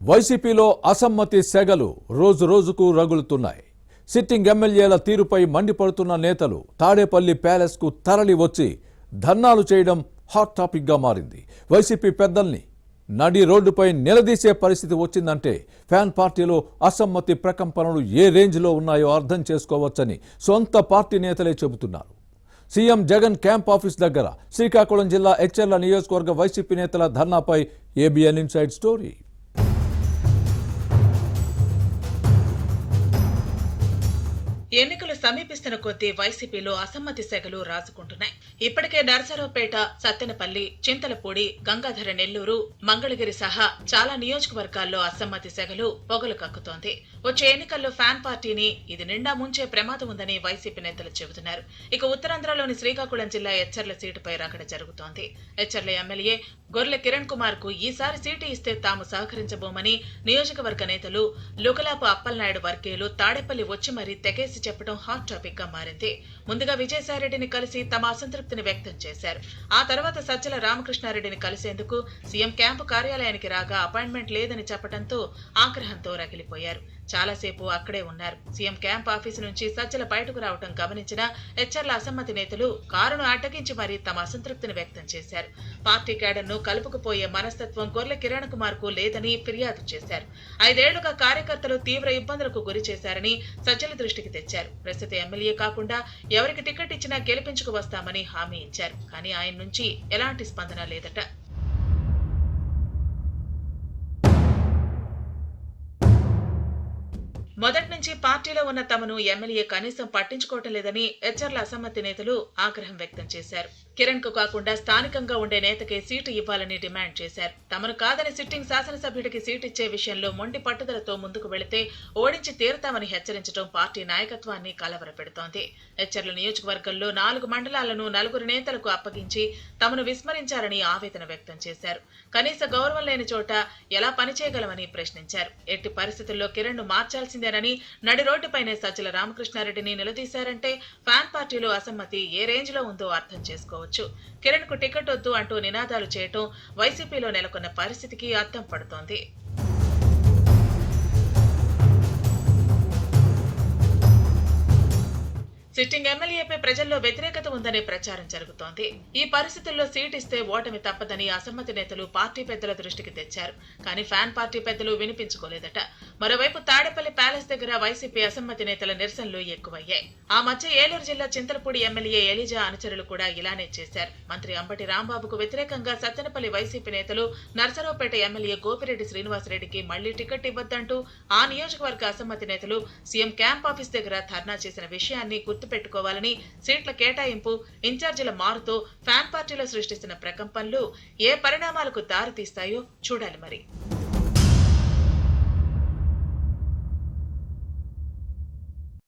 వైసీపీలో అసమ్మతి సెగలు రోజు రోజుకు రగులుతున్నాయి. సిట్టింగ్ ఎమ్మెల్యేల తీరుపై మండిపడుతున్న నేతలు తాడేపల్లి ప్యాలెస్కు తరలి వచ్చి ధర్నాలు చేయడం హాట్ టాపిక్గా మారింది. వైసీపీ పెద్దల్ని నడి రోడ్డుపై నిలదీసే పరిస్థితి వచ్చిందంటే ఫ్యాన్ పార్టీలో అసమ్మతి ప్రకంపనలు ఏ రేంజ్లో ఉన్నాయో అర్థం చేసుకోవచ్చని సొంత పార్టీ నేతలే చెబుతున్నారు. సీఎం జగన్ క్యాంప్ ఆఫీస్ దగ్గర శ్రీకాకుళం జిల్లా ఎచ్చెర్ల నియోజకవర్గ వైసీపీ నేతల ధర్నాపై ఏబిఎన్ ఇన్సైడ్ స్టోరీ. ఎన్నికలు సమీపిస్తున్న కొద్దీ వైసీపీలో అసమ్మతి సెగలు రాజుకుంటున్నాయి. ఇప్పటికే నర్సరావుపేట, సత్తెనపల్లి, చింతలపూడి, గంగాధర నెల్లూరు, మంగళగిరి సహా చాలా నియోజకవర్గాల్లో అసమ్మతి సెగలు పొగలు కక్కుతోంది. వచ్చే ఎన్నికల్లో ఫ్యాన్ పార్టీని ఇది నిండా ముంచే ప్రమాదం ఉందని వైసీపీ నేతలు చెబుతున్నారు. ఇక ఉత్తరాంధ్రలోని శ్రీకాకుళం జిల్లా ఎచ్చెర్ల సీటుపై రగడ జరుగుతోంది. ఎచ్చెర్ల ఎమ్మెల్యే గొర్లె కిరణ్ కుమార్ కు ఈసారి సీటు ఇస్తే తాము సహకరించబోమని నియోజకవర్గ నేతలు లుకలాపు అప్పలనాయుడు వర్గీయులు తాడేపల్లి వచ్చి మరీ తెగేసి చెప్పడం హాట్ టాపిక్ గా మారింది. ముందుగా విజయసాయిరెడ్డిని కలిసి తమ అసంతృప్తిని వ్యక్తం చేశారు. ఆ తర్వాత సజ్జల రామకృష్ణారెడ్డిని కలిసేందుకు సీఎం క్యాంపు కార్యాలయానికి రాగా అపాయింట్మెంట్ లేదని చెప్పడంతో ఆగ్రహంతో రగిలిపోయారు. చాలాసేపు అక్కడే ఉన్నారు. సీఎం క్యాంప్ ఆఫీసు నుంచి సజ్జల బయటకు రావడం గమనించిన ఎచ్చెర్ల అసమ్మతి నేతలు కారును అడ్డగించి మరీ తమ అసంతృప్తిని వ్యక్తం చేశారు. పార్టీ క్యాడర్ను కలుపుకుపోయే మనస్తత్వం గొర్లె కిరణ్ కుమార్ కు లేదని ఫిర్యాదు చేశారు. 5 ఏళ్లుగా కార్యకర్తలు తీవ్ర ఇబ్బందులకు గురి చేశారని సజ్జల దృష్టికి తెచ్చారు. ప్రస్తుత ఎమ్మెల్యే కాకుండా ఎవరికి టికెట్ ఇచ్చినా గెలిపించుకు వస్తామని హామీ ఇచ్చారు. కానీ ఆయన నుంచి ఎలాంటి స్పందన లేదట. మొదటి నుంచి పార్టీలో ఉన్న తమను ఎమ్మెల్యే కనీసం పట్టించుకోవటం లేదని ఎచ్చెర్ల అసమ్మతి నేతలు ఆగ్రహం వ్యక్తం చేశారు. కిరణ్ కు కాకుండా స్థానికంగా ఉండే నేతకే సీటు ఇవ్వాలని డిమాండ్ చేశారు. తమను కాదని సిట్టింగ్ శాసనసభ్యుడికి సీటు ఇచ్చే విషయంలో మొండి పట్టుదలతో ముందుకు వెళితే ఓడించి తీరుతామని హెచ్చరించడం పార్టీ నాయకత్వాన్ని కలవరపెడుతోంది. ఎచ్చెర్ల నియోజకవర్గంలో 4 మండలాలను 4 నేతలకు అప్పగించి తమను విస్మరించారని ఆవేదన వ్యక్తం చేశారు. కనీస గౌరవం లేని చోట ఎలా పనిచేయగలమని ప్రశ్నించారు. ఎట్టి పరిస్థితుల్లో కిరణ్ ను మార్చాల్సిందేనని నడి రోడ్డుపైనే సజ్జల రామకృష్ణారెడ్డిని నిలదీశారంటే ఫ్యాన్ పార్టీలో అసమ్మతి ఏ రేంజ్ లో ఉందో అర్థం చేసుకోవచ్చు. కిరణ్ కు టికెట్ వద్దు అంటూ నినాదాలు చేయటం వైసీపీలో నెలకొన్న పరిస్థితికి అద్దం పడుతోంది. సిట్టింగ్ ఎమ్మెల్యేపై ప్రజల్లో వ్యతిరేకత ఉందనే ప్రచారం జరుగుతోంది. ఈ పరిస్థితుల్లో సీట్ ఇస్తే ఓటమి తప్పదని అసమ్మతి నేతలు పార్టీ పెద్దల దృష్టికి తెచ్చారు. కానీ ఫ్యాన్ పార్టీ పెద్దలు వినిపించుకోలేదట. మరోవైపు తాడేపల్లి ప్యాలెస్ దగ్గర వైసీపీ అసమ్మతి నేతల నిరసనలు ఎక్కువయ్యాయి. ఆ మధ్య ఏలూరు జిల్లా చింతలపూడి ఎమ్మెల్యే ఎలిజా అనుచరులు కూడా ఇలానే చేశారు. మంత్రి అంబటి రాంబాబుకు వ్యతిరేకంగా సత్తెనపల్లి వైసీపీ నేతలు నర్సరావుపేట ఎమ్మెల్యే గోపిరెడ్డి శ్రీనివాసరెడ్డికి మళ్లీ టికెట్ ఇవ్వద్దంటూ ఆ నియోజకవర్గ అసమ్మతి నేతలు సీఎం క్యాంప్ ఆఫీస్ దగ్గర ధర్నా చేసిన విషయాన్ని పెట్టుకోవాలని, సీట్ల కేటాయింపు, ఇన్ఛార్జీల మారుతో ఫ్యాన్ పార్టీలో సృష్టిస్తున్న ప్రకంపనలు ఏ పరిణామాలకు దారి తీస్తాయో చూడాలి మరి.